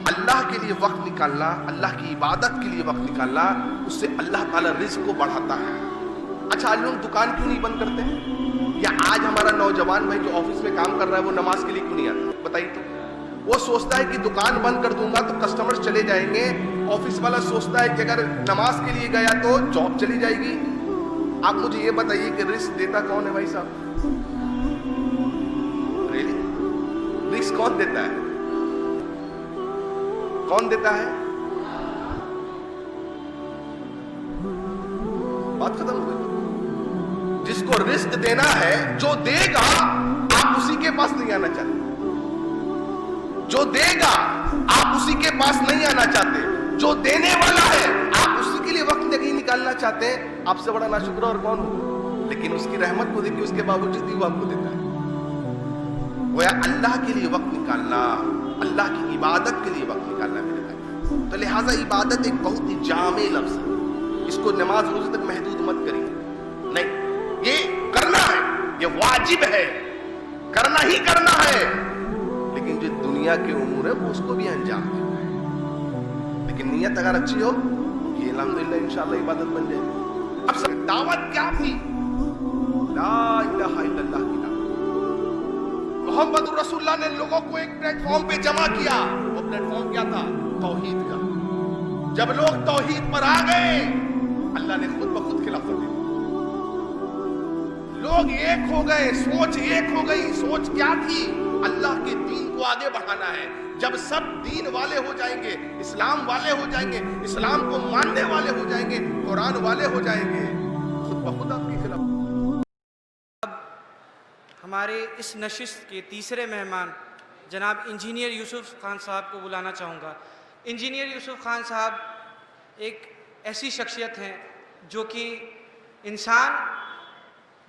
اللہ کے لیے وقت نکالنا، اللہ کی عبادت کے لیے وقت نکالنا، اس سے اللہ تعالیٰ رزق کو بڑھاتا ہے۔ اچھا آج لوگ دکان کیوں نہیں بند کرتے ہیں؟ یا آج ہمارا نوجوان بھائی جو آفس میں کام کر رہا ہے وہ نماز کے لیے کیوں نہیں آتا؟ بتائیے تو۔ وہ سوچتا ہے کہ دکان بند کر دوں گا تو کسٹمرز چلے جائیں گے، آفس والا سوچتا ہے کہ اگر نماز کے لیے گیا تو جاب چلی جائے گی۔ آپ مجھے یہ بتائیے کہ رزق دیتا کون ہے بھائی صاحب؟ رزق کون دیتا ہے؟ کون دیتا ہے؟ بات ختم ہو گئی۔ جس کو رزق دینا ہے، جو دے گا، آپ اسی کے پاس نہیں آنا چاہتے۔ جو دے گا آپ اسی کے پاس نہیں آنا چاہتے۔ جو دینے والا ہے آپ اسی کے لیے وقت نہیں نکالنا چاہتے ہیں۔ آپ سے بڑا ناشکر اور کون ہو؟ لیکن اس کی رحمت کو دیکھیے، اس کے باوجود بھی وہ آپ کو دیتا ہے۔ وہ اللہ کے لیے وقت نکالنا، اللہ کی عبادت کے لیے وقت نکالنا میرے بھائی۔ تو لہٰذا عبادت ایک بہت ہی جامع لفظ ہے، اس کو نماز روزے تک محدود مت کریے، نہیں، یہ کرنا ہے، یہ واجب ہے، کرنا ہی کرنا ہے، لیکن جو دنیا کے امور ہے وہ اس کو بھی انجام دینا ہے، لیکن نیت اگر اچھی ہو یہ الحمدللہ انشاءاللہ عبادت بن جائے گی۔ اب سب دعوت کیا تھی؟ لا الہ الا اللہ کی دعوت۔ محمد رسول اللہ نے لوگوں کو ایک پلیٹ فارم پہ جمع کیا، وہ پلیٹ فارم کیا تھا؟ توحید کا۔ جب لوگ توحید پر آ گئے اللہ نے خود بخود خلافت دی، لوگ ایک ہو گئے، سوچ ایک ہو گئی۔ سوچ کیا تھی؟ اللہ کے دین کو آگے بڑھانا ہے۔ جب سب دین والے ہو جائیں گے، اسلام والے ہو جائیں گے، اسلام کو ماننے والے ہو جائیں گے، قرآن والے ہو جائیں گے، خود بخود آپ کی خلافت۔ ہمارے اس نشست کے تیسرے مہمان جناب انجینئر یوسف خان صاحب کو بلانا چاہوں گا۔ انجینئر یوسف خان صاحب ایک ایسی شخصیت ہیں جو کہ انسان،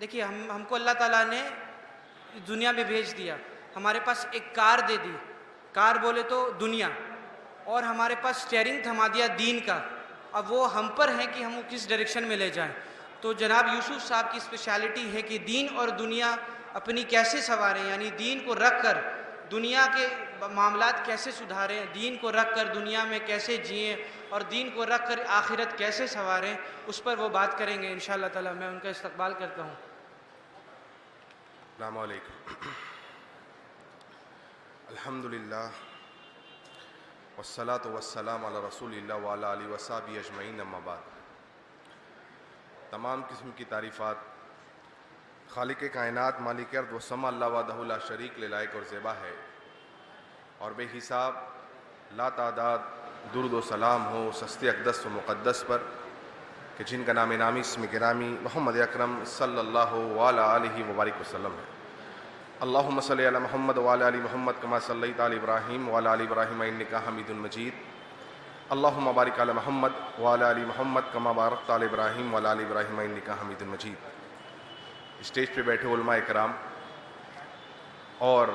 دیکھیے ہم کو اللہ تعالیٰ نے دنیا میں بھیج دیا، ہمارے پاس ایک کار دے دی، کار بولے تو دنیا، اور ہمارے پاس سٹیئرنگ تھما دیا دین کا۔ اب وہ ہم پر ہے کہ ہم وہ کس ڈائریکشن میں لے جائیں۔ تو جناب یوسف صاحب کی اسپیشلٹی ہے کہ دین اور دنیا اپنی کیسے سنواریں، یعنی دین کو رکھ کر دنیا کے معاملات کیسے سدھاریں، دین کو رکھ کر دنیا میں کیسے جئیں، اور دین کو رکھ کر آخرت کیسے سنواریں، اس پر وہ بات کریں گے انشاءاللہ تعالیٰ۔ میں ان کا استقبال کرتا ہوں۔ السلام علیکم۔ الحمدللہ والصلاة والسلام علی رسول اللہ وعلی آلہ وصحبہ اجمعین، اما بعد۔ تمام قسم کی تعریفات خالق کائنات مالک ارض و سما اللہ وحدہ لا شریک لائق اور زیبا ہے، اور بے حساب لا تعداد درود و سلام ہو سستے اقدس و مقدس پر کہ جن کا نام نامی اسم گرامی محمد اکرم صلی اللہ علیہ وبارک وسلم ہے۔ اللہم صلی علی محمد وعلی آل محمد کما صلیت علی ابراہیم وعلی آل ابراہیم انکا حمید مجید۔ اللہم بارک علی محمد وعلی آل محمد کما بارکت علی ابراہیم وعلی آل ابراہیم انکا حمید مجید۔ اسٹیج پہ بیٹھے علماء اکرام اور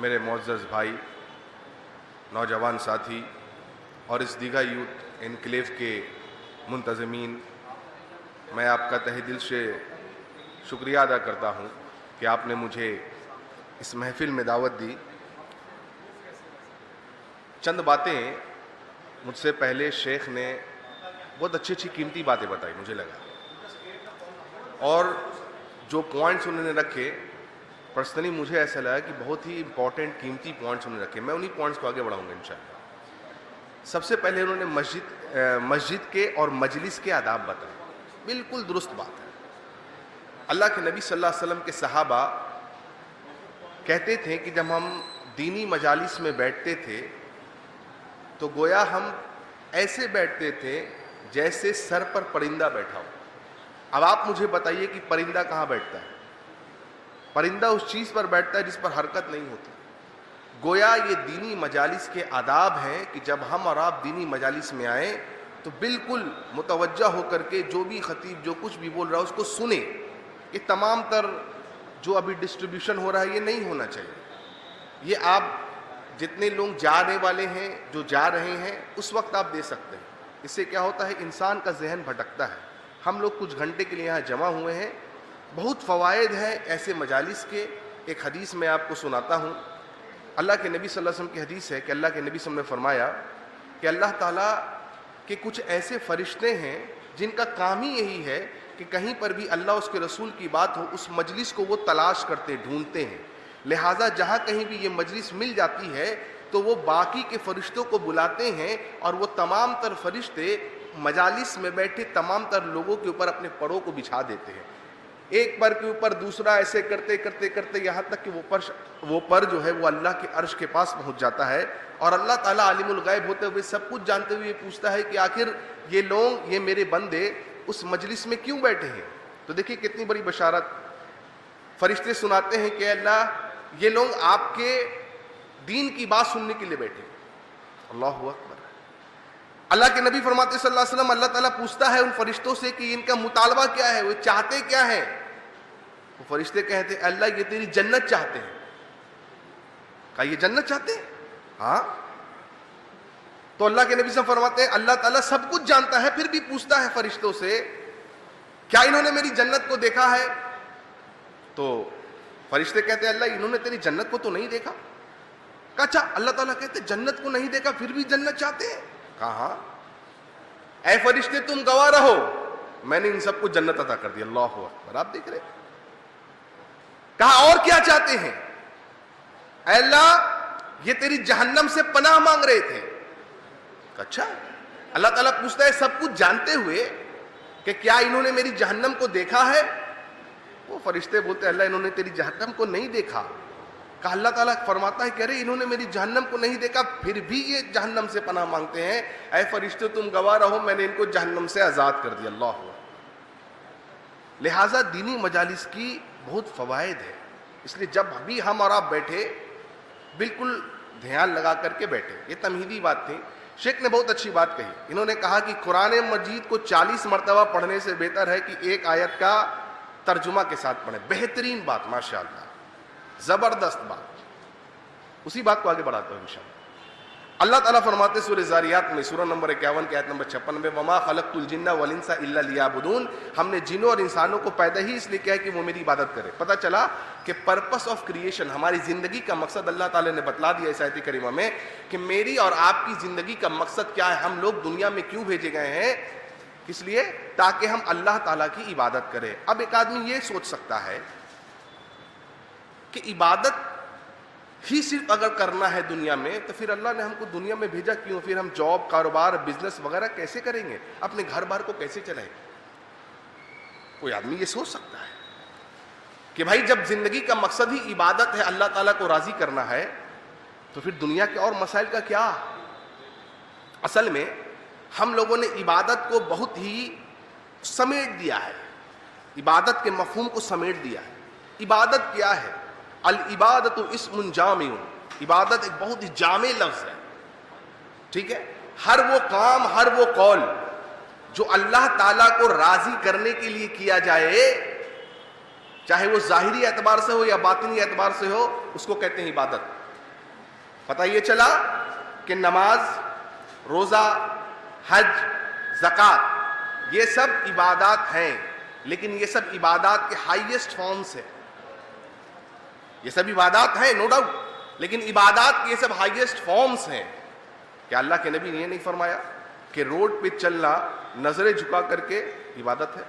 میرے معزز بھائی، نوجوان ساتھی، اور اس دیگا یوتھ انکلیو کے منتظمین، میں آپ کا تہہ دل سے شکریہ ادا کرتا ہوں کہ آپ نے مجھے اس محفل میں دعوت دی۔ چند باتیں مجھ سے پہلے شیخ نے بہت اچھی قیمتی باتیں بتائی، مجھے لگا، اور جو پوائنٹس انہوں نے رکھے پرسنلی مجھے ایسا لگا کہ بہت ہی امپورٹنٹ قیمتی پوائنٹس انہوں نے رکھے۔ میں انہی پوائنٹس کو آگے بڑھاؤں گا انشاءاللہ۔ سب سے پہلے انہوں نے مسجد کے اور مجلس کے آداب بتائے، بالکل درست بات ہے۔ اللہ کے نبی صلی اللہ علیہ وسلم کے صحابہ کہتے تھے کہ جب ہم دینی مجالس میں بیٹھتے تھے تو گویا ہم ایسے بیٹھتے تھے جیسے سر پر پرندہ بیٹھا ہو۔ اب آپ مجھے بتائیے کہ پرندہ کہاں بیٹھتا ہے؟ پرندہ اس چیز پر بیٹھتا ہے جس پر حرکت نہیں ہوتی۔ گویا یہ دینی مجالس کے آداب ہیں کہ جب ہم اور آپ دینی مجالس میں آئیں تو بالکل متوجہ ہو کر کے جو بھی خطیب جو کچھ بھی بول رہا ہے اس کو سنیں۔ یہ تمام تر جو ابھی ڈسٹریبیوشن ہو رہا ہے یہ نہیں ہونا چاہیے۔ یہ آپ جتنے لوگ جانے والے ہیں، جو جا رہے ہیں، اس وقت آپ دے سکتے ہیں۔ اس سے کیا ہوتا ہے، انسان کا ذہن بھٹکتا ہے۔ ہم لوگ کچھ گھنٹے کے لیے یہاں جمع ہوئے ہیں، بہت فوائد ہیں ایسے مجالس کے۔ ایک حدیث میں آپ کو سناتا ہوں اللہ کے نبی صلی اللہ علیہ وسلم کی حدیث ہے کہ اللہ کے نبی صلی اللہ علیہ وسلم نے فرمایا کہ اللہ تعالیٰ کے کچھ ایسے فرشتے ہیں جن کا کام ہی یہی ہے کہ کہیں پر بھی اللہ اس کے رسول کی بات ہو اس مجلس کو وہ تلاش کرتے ڈھونڈتے ہیں، لہٰذا جہاں کہیں بھی یہ مجلس مل جاتی ہے تو وہ باقی کے فرشتوں کو بلاتے ہیں اور وہ تمام تر فرشتے مجالس میں بیٹھے تمام تر لوگوں کے اوپر اپنے پروں کو بچھا دیتے ہیں، ایک پر کے اوپر دوسرا، ایسے کرتے کرتے کرتے یہاں تک کہ وہ پر جو ہے وہ اللہ کے عرش کے پاس پہنچ جاتا ہے، اور اللہ تعالیٰ عالم الغیب ہوتے ہوئے سب کچھ جانتے ہوئے پوچھتا ہے کہ آخر یہ لوگ، یہ میرے بندے اس مجلس میں کیوں بیٹھے ہیں؟ تو دیکھیے کتنی بڑی بشارت، فرشتے سناتے ہیں کہ اللہ یہ لوگ آپ کے دین کی بات سننے کے لیے بیٹھے ہیں۔ اللہ اکبر۔ اللہ کے نبی فرماتے صلی اللہ علیہ وسلم اللہ تعالیٰ پوچھتا ہے ان فرشتوں سے کہ ان کا مطالبہ کیا ہے، وہ چاہتے کیا ہیں؟ وہ فرشتے کہتے ہیں اللہ یہ تیری جنت چاہتے ہیں۔ کہا یہ جنت چاہتے ہیں؟ ہاں۔ تو اللہ کے نبی صلی اللہ علیہ وسلم فرماتے ہیں اللہ تعالیٰ سب کچھ جانتا ہے پھر بھی پوچھتا ہے فرشتوں سے کیا انہوں نے میری جنت کو دیکھا ہے؟ تو فرشتے کہتے ہیں اللہ انہوں نے تیری جنت کو تو نہیں دیکھا۔ کہا اچھا، اللہ تعالیٰ کہتے ہیں جنت کو نہیں دیکھا پھر بھی جنت چاہتے ہیں؟ کہا ہاں۔ اے فرشتے تم گواہ رہو میں نے ان سب کو جنت عطا کر دی۔ اللہ اکبر۔ آپ دیکھ رہے؟ کہا اور کیا چاہتے ہیں؟ اے اللہ یہ تیری جہنم سے پناہ مانگ رہے تھے۔ اچھا، اللہ تعالیٰ پوچھتا ہے سب کچھ جانتے ہوئے کہ کیا انہوں نے میری جہنم کو دیکھا ہے؟ وہ فرشتے بولتے ہیں اللہ انہوں نے تیری جہنم کو نہیں دیکھا۔ کہا اللہ تعالیٰ فرماتا ہے کہ ارے انہوں نے میری جہنم کو نہیں دیکھا پھر بھی یہ جہنم سے پناہ مانگتے ہیں۔ اے فرشتے تم گواہ رہو میں نے ان کو جہنم سے آزاد کر دیا۔ اللہ ہوا۔ لہٰذا دینی مجالس کی بہت فوائد ہے، اس لیے جب بھی ہم اور آپ بیٹھے بالکل دھیان لگا کر کے بیٹھے۔ یہ تمہیدی بات تھی۔ شیخ نے بہت اچھی بات کہی، انہوں نے کہا کہ قرآن مجید کو 40 مرتبہ پڑھنے سے بہتر ہے کہ ایک آیت کا ترجمہ کے ساتھ پڑھیں۔ بہترین بات، ماشاءاللہ، زبردست بات۔ اسی بات کو آگے بڑھاتا ہوں انشاءاللہ۔ اللہ تعالیٰ فرماتے سورہ زاریات میں سورہ نمبر 51 کی آیت نمبر 56 میں وما خلقت الجن والانس الا لیعبدون، ہم نے جنوں اور انسانوں کو پیدا ہی اس لیے کیا ہے کہ وہ میری عبادت کرے۔ پتہ چلا کہ پرپس آف کریشن، ہماری زندگی کا مقصد اللہ تعالیٰ نے بتلا دیا اس آیت کریمہ میں کہ میری اور آپ کی زندگی کا مقصد کیا ہے، ہم لوگ دنیا میں کیوں بھیجے گئے ہیں، اس لیے تاکہ ہم اللہ تعالیٰ کی عبادت کریں۔ اب ایک آدمی یہ سوچ سکتا ہے کہ عبادت ہی صرف اگر کرنا ہے دنیا میں تو پھر اللہ نے ہم کو دنیا میں بھیجا کیوں؟ پھر ہم جاب، کاروبار، بزنس وغیرہ کیسے کریں گے؟ اپنے گھر بار کو کیسے چلائیں گے؟ کوئی آدمی یہ سوچ سکتا ہے کہ بھائی جب زندگی کا مقصد ہی عبادت ہے، اللہ تعالیٰ کو راضی کرنا ہے، تو پھر دنیا کے اور مسائل کا کیا؟ اصل میں ہم لوگوں نے عبادت کو بہت ہی سمیٹ دیا ہے، عبادت کے مفہوم کو سمیٹ دیا ہے۔ عبادت کیا ہے؟ العبادت اسم جامع، عبادت ایک بہت ہی جامع لفظ ہے، ٹھیک ہے؟ ہر وہ کام، ہر وہ قول جو اللہ تعالیٰ کو راضی کرنے کے لیے کیا جائے، چاہے وہ ظاہری اعتبار سے ہو یا باطنی اعتبار سے ہو، اس کو کہتے ہیں عبادت۔ پتہ یہ چلا کہ نماز، روزہ، حج، زکوٰۃ یہ سب عبادات ہیں، لیکن یہ سب عبادات کے ہائیسٹ فارمز ہیں۔ یہ سب عبادات ہیں نو ڈاؤٹ، لیکن عبادات کے یہ سب ہائیسٹ فارمز ہیں۔ کیا اللہ کے نبی نے یہ نہیں فرمایا کہ روڈ پہ چلنا نظریں جھکا کر کے عبادت ہے؟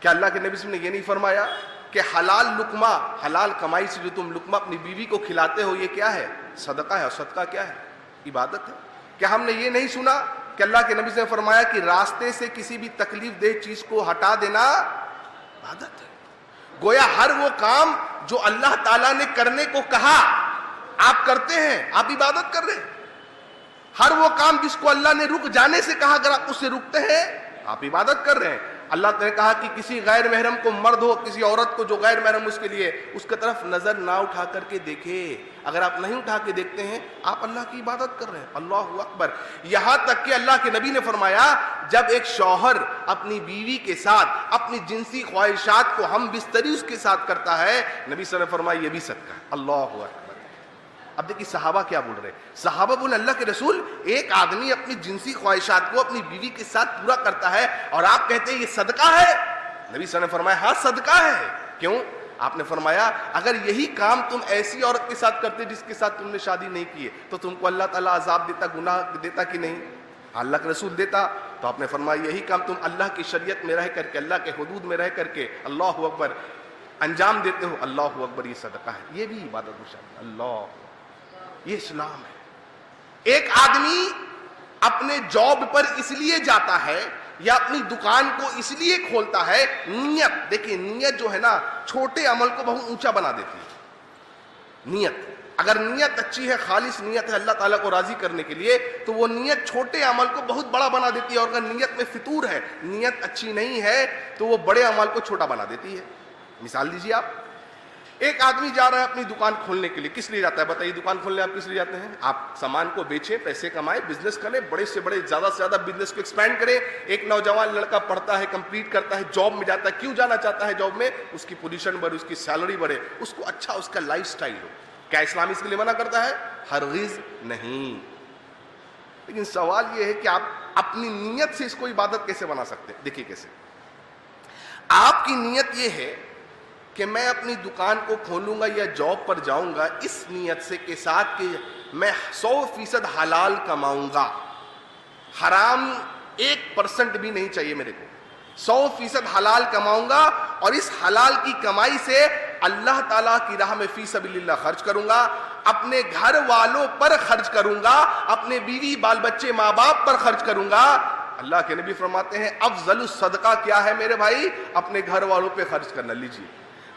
کیا اللہ کے نبی نے یہ نہیں فرمایا کہ حلال لقمہ، حلال کمائی سے جو تم لقمہ اپنی بیوی کو کھلاتے ہو یہ کیا ہے؟ صدقہ ہے، اور صدقہ کیا ہے؟ عبادت ہے۔ کیا ہم نے یہ نہیں سنا کہ اللہ کے نبی نے فرمایا کہ راستے سے کسی بھی تکلیف دہ چیز کو ہٹا دینا عبادت ہے؟ گویا ہر وہ کام جو اللہ تعالیٰ نے کرنے کو کہا آپ کرتے ہیں، آپ عبادت کر رہے ہیں۔ ہر وہ کام جس کو اللہ نے رک جانے سے کہا اگر آپ اس سے رکتے ہیں آپ عبادت کر رہے ہیں۔ اللہ نے کہا کہ کسی غیر محرم کو، مرد ہو کسی عورت کو جو غیر محرم اس کے لیے، اس کی طرف نظر نہ اٹھا کر کے دیکھے۔ اگر آپ نہیں اٹھا کے دیکھتے ہیں آپ اللہ کی عبادت کر رہے ہیں۔ اللہ اکبر۔ یہاں تک کہ اللہ کے نبی نے فرمایا جب ایک شوہر اپنی بیوی کے ساتھ اپنی جنسی خواہشات کو ہم بستری اس کے ساتھ کرتا ہے، نبی صلی اللہ علیہ وسلم نے فرمایا یہ بھی صدقہ ہے۔ اللہ اکبر۔ اب دیکھیے صحابہ کیا بول رہے ہیں۔ صحابہ بولے اللہ کے رسول ایک آدمی اپنی جنسی خواہشات کو اپنی بیوی کے ساتھ پورا کرتا ہے اور آپ کہتے ہیں یہ صدقہ ہے؟ نبی صلی اللہ علیہ وسلم نے فرمایا ہاں صدقہ ہے۔ کیوں؟ آپ نے فرمایا اگر یہی کام تم ایسی عورت کے ساتھ کرتے جس کے ساتھ تم نے شادی نہیں کی ہے تو تم کو اللہ تعالیٰ عذاب دیتا, گناہ دیتا کہ نہیں؟ اللہ کا رسول دیتا. تو آپ نے فرمایا یہی کام تم اللہ کی شریعت میں رہ کر کے, اللہ کے حدود میں رہ کر کے اللہ اکبر انجام دیتے ہو, اللہ اکبر, یہ صدقہ ہے, یہ بھی عبادت و شادی. اللہ, یہ اسلام ہے. ایک آدمی اپنے جاب پر اس لیے جاتا ہے یا اپنی دکان کو اس لیے کھولتا ہے, نیت دیکھیں, نیت جو ہے نا چھوٹے عمل کو بہت اونچا بنا دیتی ہے. نیت اگر نیت اچھی ہے, خالص نیت ہے اللہ تعالیٰ کو راضی کرنے کے لیے, تو وہ نیت چھوٹے عمل کو بہت بڑا بنا دیتی ہے. اور اگر نیت میں فطور ہے, نیت اچھی نہیں ہے, تو وہ بڑے عمل کو چھوٹا بنا دیتی ہے. مثال دیجیے آپ, ایک آدمی جا رہا ہے اپنی دکان کھولنے کے لیے. کس لیے جاتا ہے بتائیے؟ دکان کھولنے آپ کس لیے جاتے ہیں؟ آپ سامان کو بیچیں, پیسے کمائیں, بزنس کریں, بڑے سے بڑے زیادہ سے زیادہ بزنس کو ایکسپینڈ کریں. ایک نوجوان لڑکا پڑھتا ہے, کمپلیٹ کرتا ہے, جاب میں جاتا ہے. کیوں جانا چاہتا ہے جاب میں؟ اس کی پوزیشن بڑھے, اس کی سیلری بڑھے, اس کو اچھا اس کا لائف سٹائل ہو. کیا اسلام اس کے لیے منع کرتا ہے؟ ہرگز نہیں. لیکن سوال یہ ہے کہ آپ اپنی نیت سے اس کو عبادت کیسے بنا سکتے ہیں؟ دیکھیے کیسے. آپ کی نیت یہ ہے کہ میں اپنی دکان کو کھولوں گا یا جاب پر جاؤں گا اس نیت سے کے ساتھ کہ میں 100% حلال کماؤں گا, حرام 1% بھی نہیں چاہیے میرے کو. 100% حلال کماؤں گا اور اس حلال کی کمائی سے اللہ تعالیٰ کی راہ میں فی سبیل اللہ خرچ کروں گا, اپنے گھر والوں پر خرچ کروں گا, اپنے بیوی بال بچے ماں باپ پر خرچ کروں گا. اللہ کے نبی فرماتے ہیں افضل الصدقہ کیا ہے میرے بھائی؟ اپنے گھر والوں پہ خرچ کرنا. لیجیے,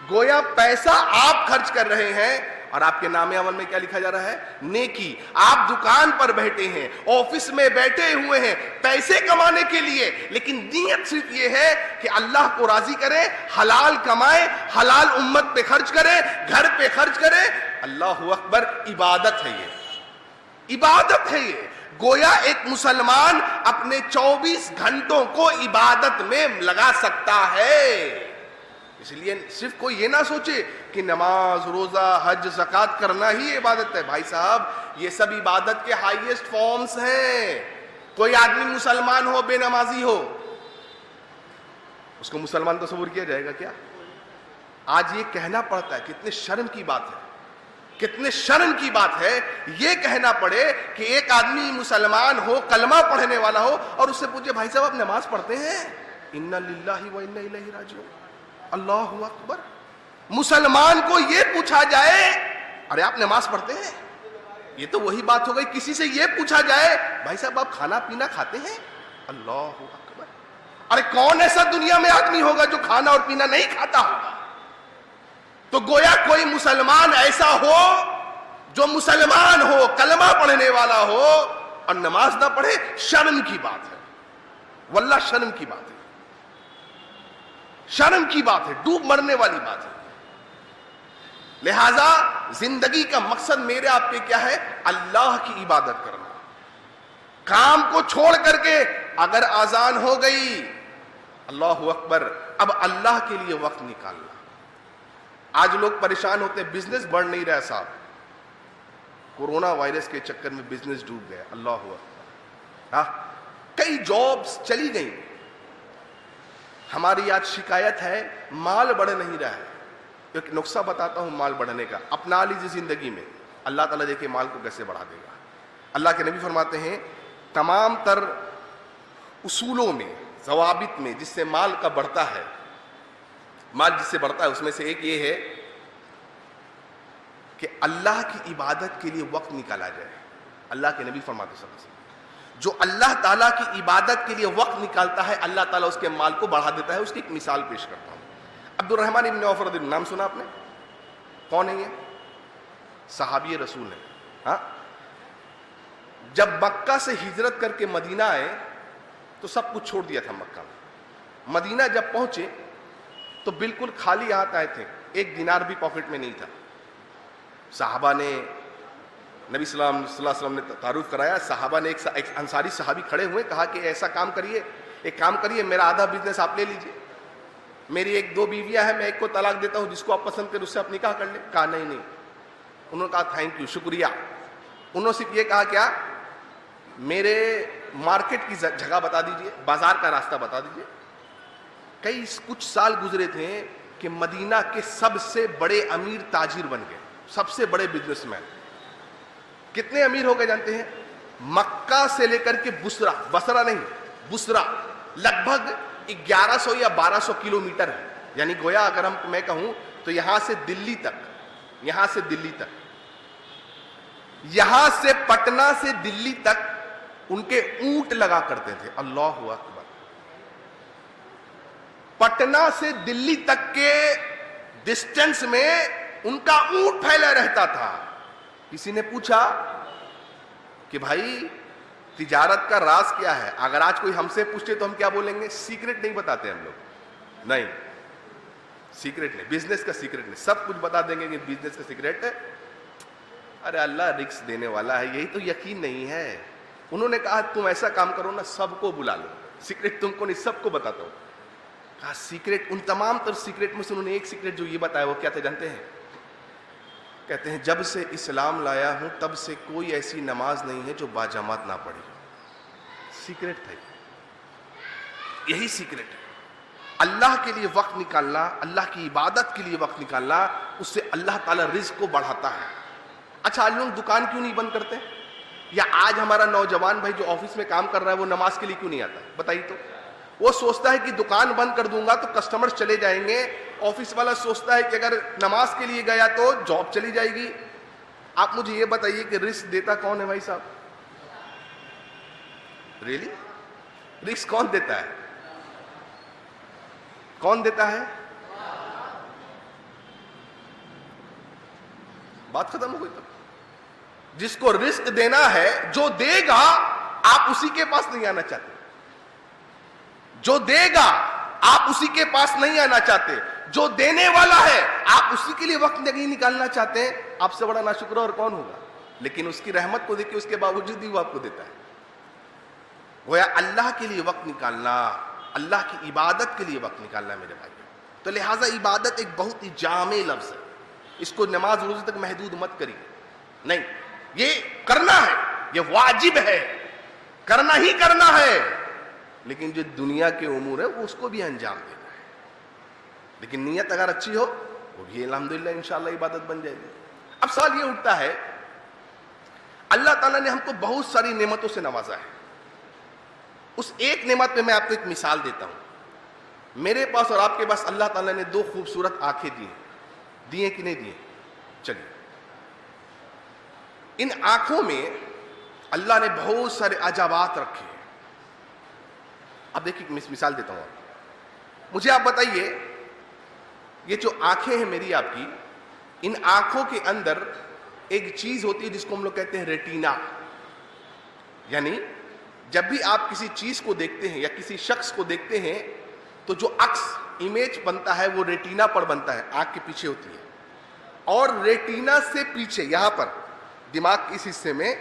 گویا پیسہ آپ خرچ کر رہے ہیں اور آپ کے نام عمل میں کیا لکھا جا رہا ہے؟ نیکی. آپ دکان پر بیٹھے ہیں, آفس میں بیٹھے ہوئے ہیں پیسے کمانے کے لیے, لیکن نیت صرف یہ ہے کہ اللہ کو راضی کریں, حلال کمائیں, حلال امت پہ خرچ کریں, گھر پہ خرچ کریں. اللہ اکبر, عبادت ہے یہ, عبادت ہے یہ. گویا ایک مسلمان اپنے 24 گھنٹوں کو عبادت میں لگا سکتا ہے. اس لیے صرف کوئی یہ نہ سوچے کہ نماز, روزہ, حج, زکوٰۃ کرنا ہی عبادت ہے. بھائی صاحب, یہ سب عبادت کے ہائیسٹ فارمز ہیں. کوئی آدمی مسلمان ہو, بے نمازی ہو, اس کو مسلمان تصور کیا جائے گا کیا؟ آج یہ کہنا پڑتا ہے, کتنے شرم کی بات ہے, کتنے شرم کی بات ہے یہ کہنا پڑے کہ ایک آدمی مسلمان ہو, کلمہ پڑھنے والا ہو, اور اس سے پوچھے بھائی صاحب آپ نماز پڑھتے ہیں؟ انا للہ و انا الیہ راجعون. اللہ اکبر. مسلمان کو یہ پوچھا جائے ارے آپ نماز پڑھتے ہیں, یہ تو وہی بات ہو گئی. کسی سے یہ پوچھا جائے بھائی صاحب آپ کھانا پینا کھاتے ہیں؟ اللہ اکبر. ارے کون ایسا دنیا میں آدمی ہوگا جو کھانا اور پینا نہیں کھاتا ہوگا؟ تو گویا کوئی مسلمان ایسا ہو جو مسلمان ہو, کلمہ پڑھنے والا ہو اور نماز نہ پڑھے, شرم کی بات ہے. واللہ شرم کی بات ہے, شرم کی بات ہے, ڈوب مرنے والی بات ہے. لہذا زندگی کا مقصد میرے آپ کے کیا ہے؟ اللہ کی عبادت کرنا. کام کو چھوڑ کر کے اگر اذان ہو گئی اللہ اکبر, اب اللہ کے لیے وقت نکالنا. آج لوگ پریشان ہوتے ہیں, بزنس بڑھ نہیں رہا صاحب, کورونا وائرس کے چکر میں بزنس ڈوب گیا. اللہ اکبر. کئی جابز چلی گئیں. ہماری آج شکایت ہے مال بڑھ نہیں رہا ہے. ایک نقصہ بتاتا ہوں مال بڑھنے کا, اپنا لیجیے زندگی میں, اللہ تعالیٰ دیکھے مال کو کیسے بڑھا دے گا. اللہ کے نبی فرماتے ہیں تمام تر اصولوں میں, ضوابط میں, جس سے مال کا بڑھتا ہے, مال جس سے بڑھتا ہے اس میں سے ایک یہ ہے کہ اللہ کی عبادت کے لیے وقت نکالا جائے. اللہ کے نبی فرماتے ہیں جو اللہ تعالیٰ کی عبادت کے لیے وقت نکالتا ہے اللہ تعالیٰ اس کے مال کو بڑھا دیتا ہے. اس کی ایک مثال پیش کرتا ہوں. عبد الرحمن ابن عوف رضی اللہ عنہ, نام سنا آپ نے؟ کون ہے یہ؟ صحابی رسول ہے. ہاں, جب مکہ سے ہجرت کر کے مدینہ آئے تو سب کچھ چھوڑ دیا تھا مکہ میں. مدینہ جب پہنچے تو بالکل خالی ہاتھ آئے تھے, ایک دینار بھی پاکٹ میں نہیں تھا. صحابہ نے نبی صلی اللہ علیہ وسلم نے تعارف کرایا. صحابہ نے ایک انصاری صحابی کھڑے ہوئے, کہا کہ ایسا کام کریے, ایک کام کریے, میرا آدھا بزنس آپ لے لیجئے, میری ایک دو بیویاں ہیں, میں ایک کو طلاق دیتا ہوں, جس کو آپ پسند کریں اس سے آپ نکاح کر لیں. کہا نہیں نہیں. انہوں نے کہا تھینک یو, شکریہ. انہوں نے صرف یہ کہا کیا, میرے مارکیٹ کی جگہ بتا دیجئے, بازار کا راستہ بتا دیجئے. کچھ سال گزرے تھے, کہ مدینہ کے سب سے بڑے امیر تاجر بن گئے, سب سے بڑے بزنس مین. کتنے امیر ہو گئے جانتے ہیں؟ مکہ سے لے کر کے بصرہ نہیں, بصرہ لگ بھگ 1100 یا 1200 کلومیٹر ہے. یعنی گویا اگر میں کہوں تو یہاں سے دلی تک, یہاں سے دلی تک, یہاں سے پٹنہ سے دلی تک ان کے اونٹ لگا کرتے تھے. اللہ اکبر. پٹنہ سے دلی تک کے ڈسٹینس میں ان کا اونٹ پھیلا رہتا تھا. کسی نے پوچھا کہ بھائی تجارت کا راز کیا ہے؟ اگر آج کوئی ہم سے پوچھے تو ہم کیا بولیں گے؟ سیکرٹ نہیں بتاتے ہم لوگ. نہیں, سیکرٹ نہیں, بزنس کا سیکرٹ نہیں. سب کچھ بتا دیں گے کہ بزنس کا سیکرٹ ہے. ارے اللہ رزق دینے والا ہے, یہی تو یقین نہیں ہے. انہوں نے کہا تم ایسا کام کرو نا, سب کو بلا لو, سیکرٹ تم کو نہیں سب کو بتاتا ہوں. کہا سیکرٹ, ان تمام تر سیکرٹ میں سے انہوں نے ایک سیکرٹ جو یہ بتایا وہ کیا تھا جانتے ہیں؟ کہتے ہیں جب سے اسلام لایا ہوں تب سے کوئی ایسی نماز نہیں ہے جو باجماعت نہ پڑھی. سیکرٹ تھا, یہی سیکرٹ ہے. اللہ کے لیے وقت نکالنا, اللہ کی عبادت کے لیے وقت نکالنا, اس سے اللہ تعالیٰ رزق کو بڑھاتا ہے. اچھا آج لوگ دکان کیوں نہیں بند کرتے؟ یا آج ہمارا نوجوان بھائی جو آفس میں کام کر رہا ہے وہ نماز کے لیے کیوں نہیں آتا؟ بتائیے تو. وہ سوچتا ہے کہ دکان بند کر دوں گا تو کسٹمر چلے جائیں گے. آفس والا سوچتا ہے کہ اگر نماز کے لیے گیا تو جاب چلی جائے گی. آپ مجھے یہ بتائیے کہ رزق دیتا کون ہے بھائی صاحب؟ ریلی رزق کون دیتا ہے؟ کون دیتا ہے؟ بات ختم ہو گئی. تو جس کو رزق دینا ہے, جو دے گا, آپ اسی کے پاس نہیں آنا چاہتے. جو دے گا آپ اسی کے پاس نہیں آنا چاہتے. جو دینے والا ہے آپ اسی کے لیے وقت نہیں نکالنا چاہتے ہیں. آپ سے بڑا ناشکر اور کون ہوگا؟ لیکن اس کی رحمت کو دیکھ کے اس کے باوجود بھی وہ آپ کو دیتا ہے. گویا اللہ کے لیے وقت نکالنا, اللہ کی عبادت کے لیے وقت نکالنا میرے بھائی. تو لہٰذا عبادت ایک بہت ہی جامع لفظ ہے. اس کو نماز روزے تک محدود مت کریے. نہیں, یہ کرنا ہے, یہ واجب ہے, کرنا ہی کرنا ہے. لیکن جو دنیا کے امور ہے وہ اس کو بھی انجام دینا ہے. لیکن نیت اگر اچھی ہو وہ بھی الحمدللہ انشاءاللہ عبادت بن جائے گی. اب سوال یہ اٹھتا ہے, اللہ تعالیٰ نے ہم کو بہت ساری نعمتوں سے نوازا ہے. اس ایک نعمت پہ میں آپ کو ایک مثال دیتا ہوں. میرے پاس اور آپ کے پاس اللہ تعالیٰ نے 2 خوبصورت آنکھیں دی ہیں. دی ہیں کہ نہیں دی ہیں؟ چلیے, ان آنکھوں میں اللہ نے بہت سارے عجائبات رکھے ہیں. اب دیکھیے مثال دیتا ہوں آپ. مجھے آپ بتائیے, یہ جو آنکھیں ہیں میری آپ کی, ان آنکھوں کے اندر ایک چیز ہوتی ہے جس کو ہم لوگ کہتے ہیں ریٹینا. یعنی جب بھی آپ کسی چیز کو دیکھتے ہیں یا کسی شخص کو دیکھتے ہیں تو جو عکس امیج بنتا ہے وہ ریٹینا پر بنتا ہے, آنکھ کے پیچھے ہوتی ہے. اور ریٹینا سے پیچھے یہاں پر دماغ کے اس حصے میں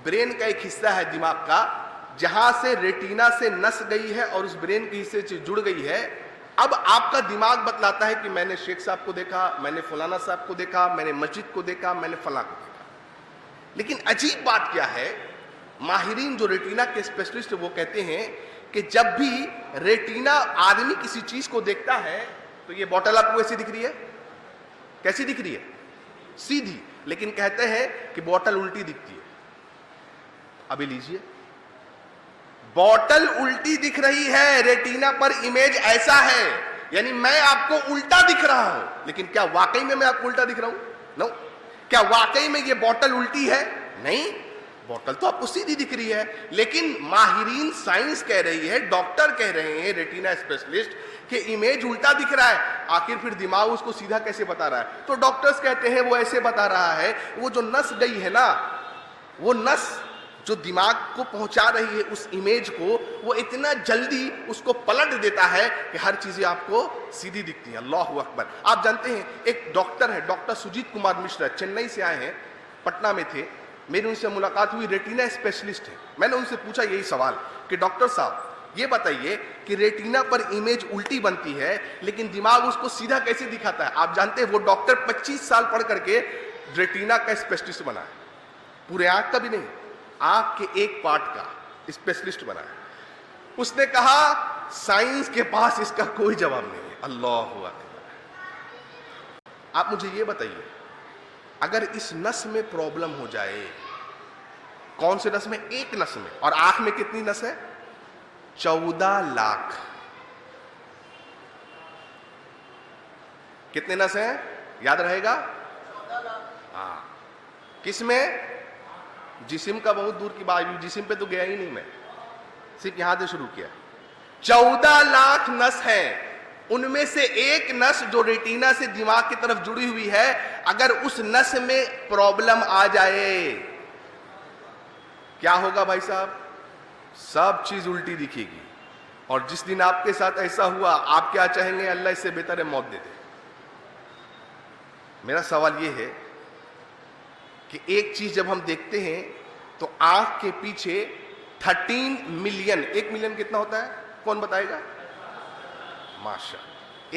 برین کا ایک حصہ ہے دماغ کا, جہاں سے ریٹینا سے نس گئی ہے اور اس برین کے حصے سے جڑ گئی ہے. اب آپ کا دماغ بتلاتا ہے کہ میں نے شیخ صاحب کو دیکھا, میں نے فلانا صاحب کو دیکھا, میں نے مسجد کو دیکھا, میں نے فلاں کو دیکھا. لیکن عجیب بات کیا ہے, ماہرین جو ریٹینا کے اسپیشلسٹ وہ کہتے ہیں کہ جب بھی ریٹینا آدمی کسی چیز کو دیکھتا ہے تو یہ بوٹل آپ کو ایسی دکھ رہی ہے, کیسی دکھ رہی ہے؟ سیدھی. لیکن کہتے ہیں کہ بوٹل الٹی دکھتی ہے. ابھی لیجئے, بوٹل الٹی دکھ رہی ہے, ریٹینا پر امیج ایسا ہے, یعنی میں آپ کو الٹا دکھ رہا ہوں. لیکن کیا واقعی میں آپ کو الٹا دکھ رہا ہوں؟ نو. کیا واقعی میں یہ بوٹل الٹی ہے؟ نہیں, بوٹل تو آپ کو سیدھی دکھ رہی ہے. لیکن ماہرین سائنس کہہ رہی ہے, ڈاکٹر کہہ رہے ہیں, ریٹینا اسپیشلسٹ, کہ امیج الٹا دکھ رہا ہے. آخر پھر دماغ اس کو سیدھا کیسے بتا رہا ہے؟ تو ڈاکٹرز کہتے ہیں وہ ایسے بتا رہا ہے, وہ جو نس گئی ہے نا, وہ نس جو دماغ کو پہنچا رہی ہے اس امیج کو, وہ اتنا جلدی اس کو پلٹ دیتا ہے کہ ہر چیزیں آپ کو سیدھی دکھتی ہیں. اللہ اکبر. آپ جانتے ہیں ایک ڈاکٹر ہے, ڈاکٹر سجیت کمار مشرا, چنئی سے آئے ہیں, پٹنہ میں تھے. میری ان سے ملاقات ہوئی, ریٹینا اسپیشلسٹ ہے. میں نے ان سے پوچھا یہی سوال کہ ڈاکٹر صاحب یہ بتائیے کہ ریٹینا پر امیج الٹی بنتی ہے لیکن دماغ اس کو سیدھا کیسے دکھاتا ہے؟ آپ جانتے ہیں وہ ڈاکٹر 25 سال پڑھ کر کے ریٹینا کا اسپیشلسٹ بنا ہے. پورے آنکھ کا بھی نہیں, آنکھ کے ایک پارٹ کا اسپیشلسٹ بنا ہے. اس نے کہا سائنس کے پاس اس کا کوئی جواب نہیں ہے. اللہ اکبر. آپ مجھے یہ بتائیے اگر اس نس میں پرابلم ہو جائے, کون سے نس میں؟ ایک نس میں. اور آنکھ میں کتنی نس ہے؟ 14 لاکھ. کتنے نس ہیں یاد رہے گا؟ ہاں. کس میں؟ جسم کا بہت دور کی بات, جسم پہ تو گیا ہی نہیں میں, صرف یہاں سے شروع کیا. 14 لاکھ نس ہیں, ان میں سے ایک نس جو ریٹینا سے دماغ کی طرف جڑی ہوئی ہے, اگر اس نس میں پرابلم آ جائے کیا ہوگا بھائی صاحب؟ سب چیز الٹی دکھے گی. اور جس دن آپ کے ساتھ ایسا ہوا آپ کیا چاہیں گے؟ اللہ اس سے بہتر ہے موت دے دے. میرا سوال یہ ہے کہ ایک چیز جب ہم دیکھتے ہیں تو آنکھ کے پیچھے 13 ملین, 1 ملین کتنا ہوتا ہے کون بتائے گا؟ ماشاء,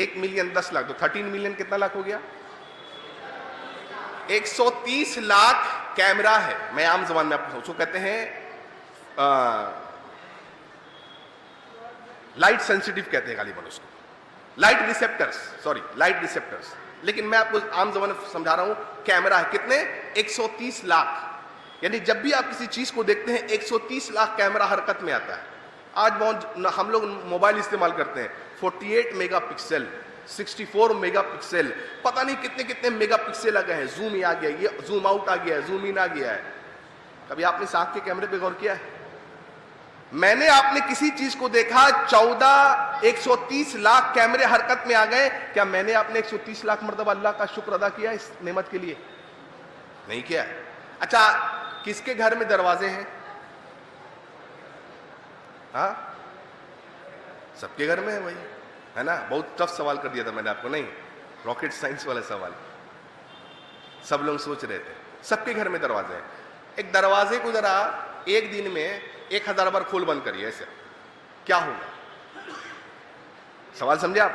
1 ملین 10 لاکھ, تو 13 ملین کتنا لاکھ ہو گیا؟ 130 لاکھ کیمرہ ہے. میں عام زبان میں آپ کو کہتے ہیں لائٹ سینسیٹیو کہتے ہیں غالباً اس کو, light receptors, sorry light receptors. لیکن میں آپ کو عام زبان میں سمجھا رہا ہوں, کیمرہ ہے کتنے؟ 130 لاکھ. یعنی جب بھی آپ کسی چیز کو دیکھتے ہیں 130 لاکھ کیمرہ حرکت میں آتا ہے. آج بہت ہم لوگ موبائل استعمال کرتے ہیں, 48 میگا پکسل, 64 میگا پکسل, پتہ نہیں کتنے کتنے میگا پکسل آ گئے ہیں. زوم آ گیا, یہ زوم آؤٹ آ گیا ہے, زوم ان آ گیا ہے. کبھی آپ نے اس آنکھ کے کیمرے پہ غور کیا ہے؟ میں نے آپ نے کسی چیز کو دیکھا 130 لاکھ کیمرے حرکت میں آ گئے, کیا میں نے آپ نے 130 لاکھ مرتبہ اللہ کا شکر ادا کیا اس نعمت کے لیے؟ نہیں کیا. اچھا کس کے گھر میں دروازے ہیں؟ ہاں سب کے گھر میں ہے, وہی ہے نا. بہت ٹف سوال کر دیا تھا میں نے آپ کو, نہیں راکٹ سائنس والا سوال. سب لوگ سوچ رہے تھے سب کے گھر میں دروازے ہیں. ایک دروازے کو ذرا ایک دن میں 1000 بار کھول بند کریے, ایسے کیا ہوگا؟ سوال سمجھے آپ؟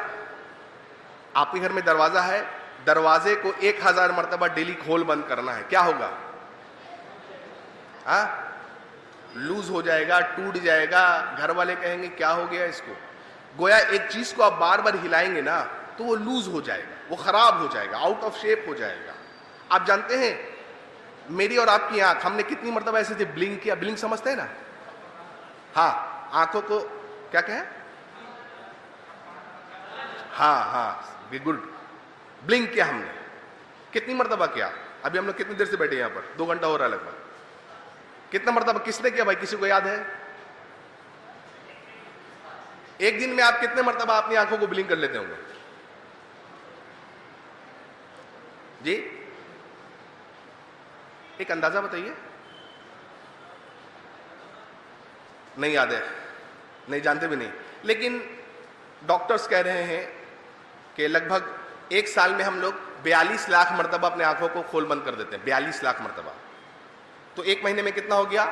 آپ کے گھر میں دروازہ ہے, دروازے کو 1000 مرتبہ ڈیلی کھول بند کرنا ہے, کیا ہوگا؟ ہاں لوز ہو جائے گا, ٹوٹ جائے گا. گھر والے کہیں گے کیا ہو گیا اس کو؟ گویا ایک چیز کو آپ بار بار ہلائیں گے نا تو وہ لوز ہو جائے گا, وہ خراب ہو جائے گا, آؤٹ آف شیپ ہو جائے گا. آپ جانتے ہیں میری اور آپ کی آنکھ, ہم نے کتنی مرتبہ ایسے سے بلنک کیا؟ بلنک سمجھتے ہیں نا؟ ہاں آنکھوں کو کیا کہیں؟ ہاں گڈ, بلنک کیا ہم نے کتنی مرتبہ کیا؟ ابھی ہم لوگ کتنی دیر سے بیٹھے یہاں پر؟ 2 گھنٹہ ہو رہا ہے لگ بھگ. کتنا مرتبہ کس نے کیا بھائی؟ کسی کو یاد ہے؟ ایک دن میں آپ کتنے مرتبہ اپنی آنکھوں کو بلنک کر لیتے ہوں گے جی؟ ایک اندازہ بتائیے. نہیں یاد ہے, نہیں جانتے بھی نہیں. لیکن ڈاکٹرز کہہ رہے ہیں کہ لگ بھگ 1 سال میں ہم لوگ 42 لاکھ مرتبہ اپنے آنکھوں کو کھول بند کر دیتے ہیں. 42 لاکھ مرتبہ. تو 1 مہینے میں کتنا ہو گیا؟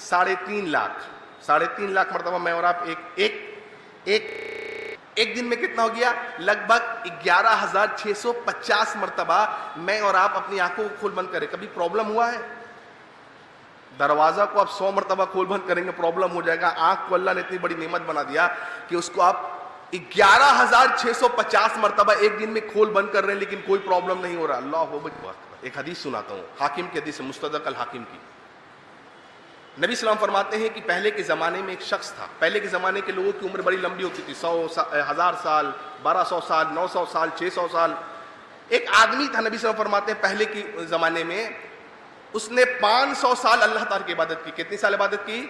3.5 لاکھ. 3.5 لاکھ مرتبہ میں اور آپ ایک دن میں کتنا ہو گیا؟ لگ بھگ 11,650 مرتبہ میں اور آپ اپنی آنکھوں کو کھول بند کریں. کبھی پرابلم ہوا ہے؟ دروازہ کو آپ 100 مرتبہ کھول بند کریں گے پرابلم ہو جائے گا. آنکھ کو اللہ نے اتنی بڑی نعمت بنا دیا کہ اس کو آپ 11,650 مرتبہ ایک دن میں کھول بند کر رہے ہیں, لیکن کوئی پرابلم نہیں ہو رہا. اللہ اکبر. ایک حدیث سناتا ہوں, حاکم کی حدیث ہے, مستدرک الحاکم کی. نبی صلی اللہ علیہ وسلم فرماتے ہیں کہ پہلے کے زمانے میں ایک شخص تھا. پہلے کے زمانے کے لوگوں کی عمر بڑی لمبی ہوتی تھی, 1000 سال, 1200 سال, 900 سال, 600 سال. ایک آدمی تھا, نبی صلی اللہ علیہ وسلم فرماتے ہیں پہلے کے زمانے میں اس نے 500 سال اللہ تعالیٰ کی عبادت کی. کتنی سال عبادت کی؟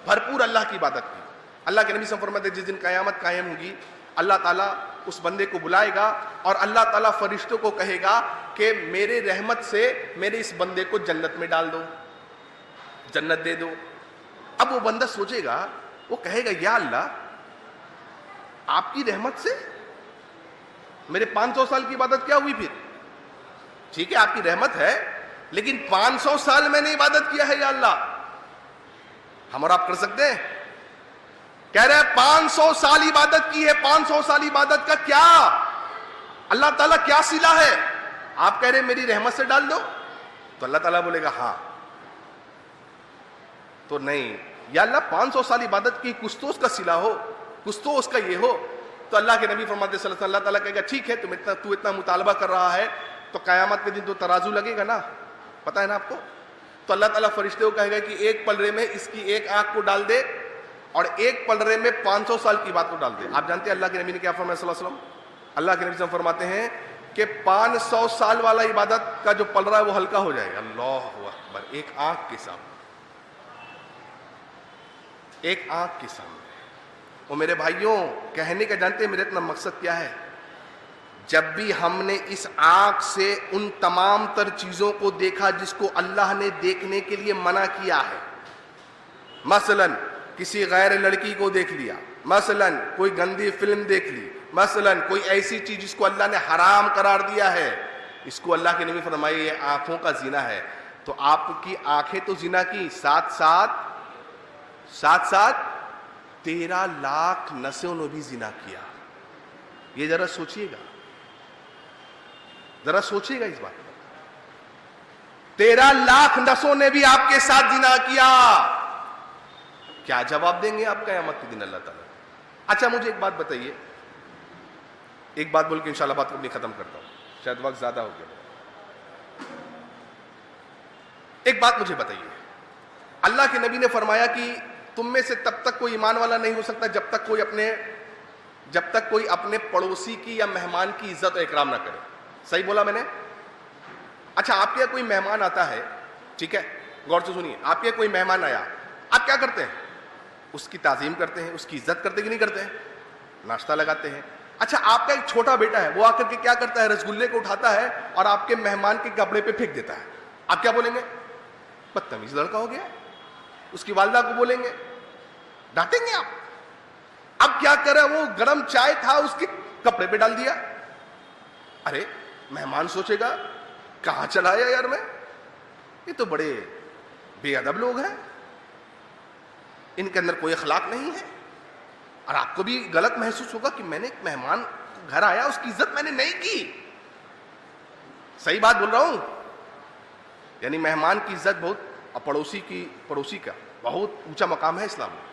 بھرپور اللہ کی عبادت کی. اللہ کے نبی صلی اللہ علیہ وسلم فرماتے ہیں جس دن قیامت قائم ہوگی اللہ تعالیٰ اس بندے کو بلائے گا اور اللہ تعالیٰ فرشتوں کو کہے گا کہ میرے رحمت سے میرے اس بندے کو جنت میں ڈال دو, جنت دے دو. اب وہ بندہ سوچے گا, وہ کہے گا یا اللہ آپ کی رحمت سے میرے 500 سال کی عبادت کیا ہوئی؟ پھر ٹھیک ہے آپ کی رحمت ہے, لیکن 500 سال میں نے عبادت کیا ہے یا اللہ. ہم اور آپ کر سکتے ہیں؟ کہہ رہے ہیں 500 سال عبادت کی ہے. 500 سال عبادت کا کیا اللہ تعالیٰ کیا صلہ ہے؟ آپ کہہ رہے ہیں میری رحمت سے ڈال دو, تو اللہ تعالیٰ بولے گا ہاں. تو نہیں یا اللہ 500 سال عبادت کی, کچھ تو اس کا صلہ ہو, کچھ تو اس کا یہ ہو. تو اللہ کے نبی فرماتے صلی اللہ تعالیٰ کہے گا ٹھیک ہے تو اتنا مطالبہ کر رہا ہے تو قیامت کے دن تو ترازو لگے گا نا, پتہ ہے نا آپ کو. تو اللہ تعالیٰ فرشتے کو کہے گا کہ ایک پلڑے میں اس کی ایک آنکھ کو ڈال دے اور ایک پلڑے میں 500 سال کی بات کو ڈال دے. آپ جانتے ہیں اللہ کے نبی نے کیا فرمایا صلی اللہ علیہ وسلم؟ اللہ کے نبی صلی اللہ علیہ وسلم فرماتے ہیں کہ 500 سال والا عبادت کا جو پلڑا ہے وہ ہلکا ہو جائے گا. اللہ اکبر. ایک آنکھ کے سامنے, ایک آنکھ کے سامنے. وہ میرے بھائیوں, کہنے کا جانتے ہیں میرا اتنا مقصد کیا ہے؟ جب بھی ہم نے اس آنکھ سے ان تمام تر چیزوں کو دیکھا جس کو اللہ نے دیکھنے کے لیے منع کیا ہے, مثلا کسی غیر لڑکی کو دیکھ لیا, مثلا کوئی گندی فلم دیکھ لی, مثلا کوئی ایسی چیز جس کو اللہ نے حرام قرار دیا ہے, اس کو اللہ کے نبی فرمائے یہ آنکھوں کا زنا ہے. تو آپ کی آنکھیں تو زنا کی, ساتھ ساتھ 13 لاکھ نسوں نے بھی زنا کیا. یہ ذرا سوچئے گا, ذرا سوچئے گا اس بات پر. 13 لاکھ نسوں نے بھی آپ کے ساتھ زنا کیا. کیا جواب دیں گے آپ قیامت کے دن اللہ تعالیٰ؟ اچھا مجھے ایک بات بتائیے, ایک بات بول کے انشاءاللہ بات کو اپنی ختم کرتا ہوں, شاید وقت زیادہ ہو گیا. ایک بات مجھے بتائیے, اللہ کے نبی نے فرمایا کہ تم میں سے تب تک کوئی ایمان والا نہیں ہو سکتا جب تک کوئی اپنے پڑوسی کی یا مہمان کی عزت و اکرام نہ کرے. صحیح بولا میں نے؟ اچھا آپ کے یہاں کوئی مہمان آتا ہے, ٹھیک ہے, غور سے سنیے, آپ کے یہاں کوئی مہمان آیا, آپ کیا کرتے ہیں؟ اس کی تعظیم کرتے ہیں, اس کی عزت کرتے کہ نہیں کرتے ہیں؟ ناشتہ لگاتے ہیں. اچھا آپ کا ایک چھوٹا بیٹا ہے, وہ آ کر کے کیا کرتا ہے؟ رسگلے کو اٹھاتا ہے اور آپ کے مہمان کے کپڑے پہ پھینک دیتا ہے. آپ کیا بولیں گے؟ بدتمیز لڑکا ہو گیا. اس کی والدہ کو بولیں گے, ڈانٹیں گے آپ. اب کیا کرے, وہ گرم چائے تھا اس کے کپڑے پہ ڈال دیا. ارے مہمان سوچے گا کہاں چلا آیا یار میں, یہ تو بڑے بے ادب لوگ ہیں, ان کے اندر کوئی اخلاق نہیں ہے. اور آپ کو بھی غلط محسوس ہوگا کہ میں نے ایک مہمان گھر آیا, اس کی عزت میں نے نہیں کی. صحیح بات بول رہا ہوں؟ یعنی مہمان کی عزت بہت, اور پڑوسی کا بہت اونچا مقام ہے اسلام میں.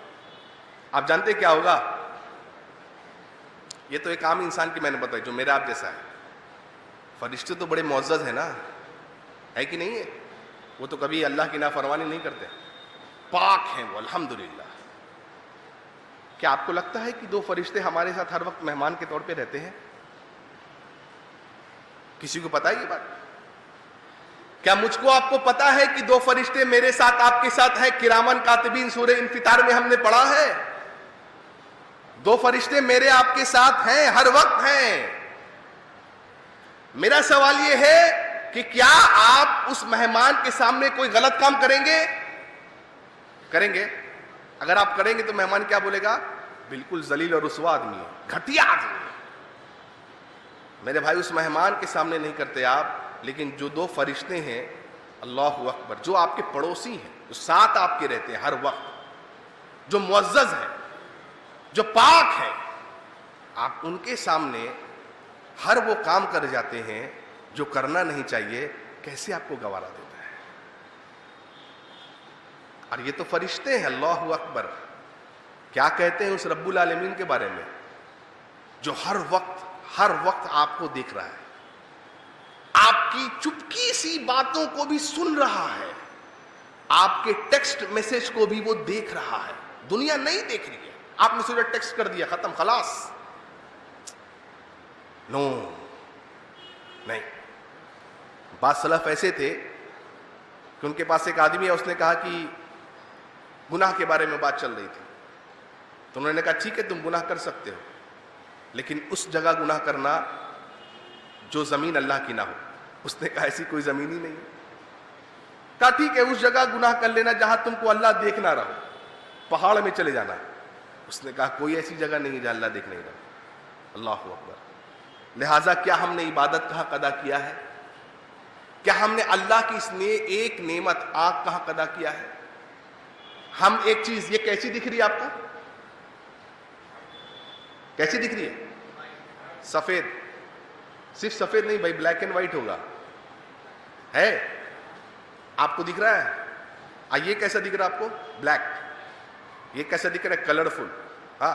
آپ جانتے کیا ہوگا؟ یہ تو ایک عام انسان کی میں نے بتائی جو میرا آپ جیسا ہے. فرشتے تو بڑے معزز ہیں نا, ہے کہ نہیں ہے؟ وہ تو کبھی اللہ کی نافرمانی نہیں کرتے, پاک ہیں وہ الحمدللہ. کیا آپ کو لگتا ہے کہ 2 فرشتے ہمارے ساتھ ہر وقت مہمان کے طور پہ رہتے ہیں؟ کسی کو پتا ہے یہ بات؟ کیا مجھ کو آپ کو پتا ہے کہ 2 فرشتے میرے ساتھ آپ کے ساتھ ہیں؟ کرامن کاتبین سورہ انفطار میں ہم نے پڑھا ہے. 2 فرشتے میرے آپ کے ساتھ ہیں, ہر وقت ہیں. میرا سوال یہ ہے کہ کیا آپ اس مہمان کے سامنے کوئی غلط کام کریں گے؟ کریں گے؟ اگر آپ کریں گے تو مہمان کیا بولے گا؟ بالکل ذلیل اور رسوا آدمی ہے, گھٹیا آدمی ہے. میرے بھائی اس مہمان کے سامنے نہیں کرتے آپ, لیکن جو 2 فرشتے ہیں, اللہ اکبر, جو آپ کے پڑوسی ہیں, جو ساتھ آپ کے رہتے ہیں ہر وقت, جو معزز ہیں, جو پاک ہیں, آپ ان کے سامنے ہر وہ کام کر جاتے ہیں جو کرنا نہیں چاہیے. کیسے آپ کو گوارا دیتا ہے؟ اور یہ تو فرشتے ہیں, اللہ اکبر. کیا کہتے ہیں اس رب العالمین کے بارے میں جو ہر وقت آپ کو دیکھ رہا ہے, آپ کی چپکی سی باتوں کو بھی سن رہا ہے, آپ کے ٹیکسٹ میسج کو بھی وہ دیکھ رہا ہے. دنیا نہیں دیکھ رہی ہے, آپ نے سورہ ٹیکسٹ کر دیا, ختم, خلاص. نہیں. بعض سلف ایسے تھے کہ ان کے پاس ایک آدمی ہے, اس نے کہا کہ گناہ کے بارے میں بات چل رہی تھی, تو انہوں نے کہا ٹھیک ہے تم گناہ کر سکتے ہو, لیکن اس جگہ گناہ کرنا جو زمین اللہ کی نہ ہو. اس نے کہا ایسی کوئی زمین ہی نہیں. کہا ٹھیک ہے اس جگہ گناہ کر لینا جہاں تم کو اللہ دیکھ نہ رہا, پہاڑ میں چلے جانا. اس نے کہا کوئی ایسی جگہ نہیں جہاں اللہ دیکھ نہیں رہا. اللہ اکبر. لہٰذا کیا ہم نے عبادت کہاں ادا کیا ہے؟ کیا ہم نے اللہ کی اس ایک نعمت آنکھ کہاں ادا کیا ہے؟ ہم ایک چیز, یہ کیسی دکھ رہی ہے آپ کو؟ کیسی دکھ رہی ہے؟ سفید. صرف سفید نہیں بھائی, بلیک اینڈ وائٹ ہوگا. ہے آپ کو دکھ رہا ہے؟ یہ کیسا دکھ رہا ہے آپ کو؟ بلیک. یہ کیسا دکھ رہا ہے؟ کلرفل. ہاں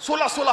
16-16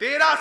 13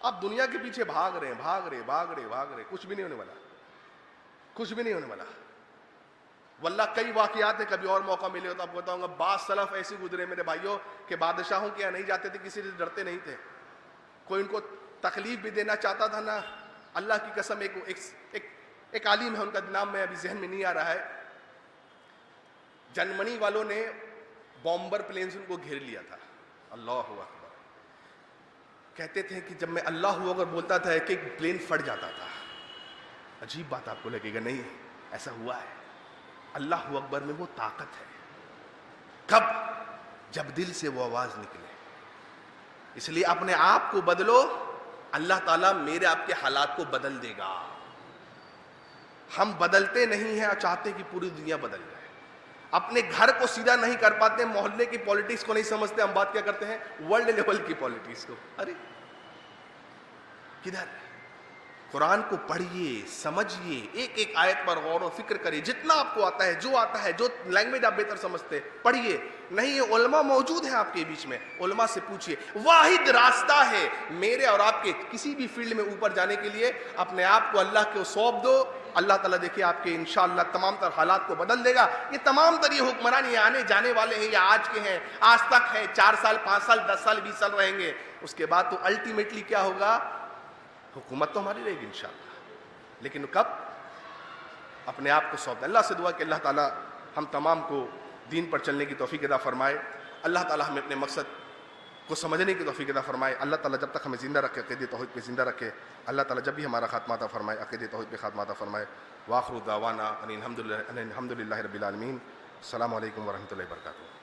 آپ دنیا کے پیچھے بھاگ رہے ہیں، کچھ بھی نہیں ہونے والا. واللہ کئی واقعات ہیں، کبھی اور موقع ملے ہو تو آپ کو بتاؤں گا. بعض سلف ایسے گزرے میرے بھائیوں کہ بادشاہوں کے یہاں نہیں جاتے تھے، کسی سے ڈرتے نہیں تھے، کوئی ان کو تکلیف بھی دینا چاہتا تھا نا. اللہ کی قسم ایک عالم ہے، ان کا نام میں ابھی ذہن میں نہیں آ رہا ہے. جرمنی والوں نے بامبر پلینز ان کو گھیر لیا تھا. اللہ اکبر. کہتے تھے کہ جب میں اللہ اکبر بولتا تھا ایک پلین پھٹ جاتا تھا. عجیب بات آپ کو لگے گا، نہیں ایسا ہوا ہے. اللہ اکبر میں وہ طاقت ہے. کب؟ جب دل سے وہ آواز نکلے. اس لیے اپنے آپ کو بدلو، اللہ تعالیٰ میرے آپ کے حالات کو بدل دے گا. ہم بدلتے نہیں ہیں اور چاہتے کہ پوری دنیا بدل جائے. اپنے گھر کو سیدھا نہیں کر پاتے، محلے کی پالیٹکس کو نہیں سمجھتے. ہم بات کیا کرتے ہیں؟ ورلڈ لیول کی پالیٹکس کو. ارے کدھر؟ قرآن کو پڑھیے، سمجھیے، ایک ایک آیت پر غور و فکر کریے. جتنا آپ کو آتا ہے، جو لینگویج آپ بہتر سمجھتے پڑھیے. نہیں، یہ علماء موجود ہیں آپ کے بیچ میں، علماء سے پوچھیے. واحد راستہ ہے میرے اور آپ کے کسی بھی فیلڈ میں اوپر جانے کے لیے. اپنے آپ کو اللہ کو سونپ دو. اللہ تعالیٰ دیکھیے آپ کے انشاءاللہ تمام تر حالات کو بدل دے گا. یہ تمام تر یہ حکمران یہ آنے جانے والے ہیں، یا آج کے ہیں، آج تک ہیں، 4 سال 5 سال 10 سال 20 سال رہیں گے. اس کے بعد تو الٹیمیٹلی کیا ہوگا؟ حکومت تو ہماری رہے گی انشاءاللہ. لیکن کب؟ اپنے آپ کو سونپ دیں. اللہ سے دعا کہ اللہ تعالیٰ ہم تمام کو دین پر چلنے کی توفیق عطا فرمائے. اللہ تعالیٰ ہمیں اپنے مقصد کو سمجھنے کی توفیق عطا فرمائے. اللہ تعالیٰ جب تک ہمیں زندہ رکھے، عقیدہ توحید پہ زندہ رکھے. اللہ تعالیٰ جب بھی ہمارا خاتمہ عطا فرمائے، عقیدہ توحید پہ خاتمہ عطا فرمائے. وآخر دعوانا ان الحمد للہ رب العالمین. السلام علیکم ورحمۃ اللہ وبرکاتہ.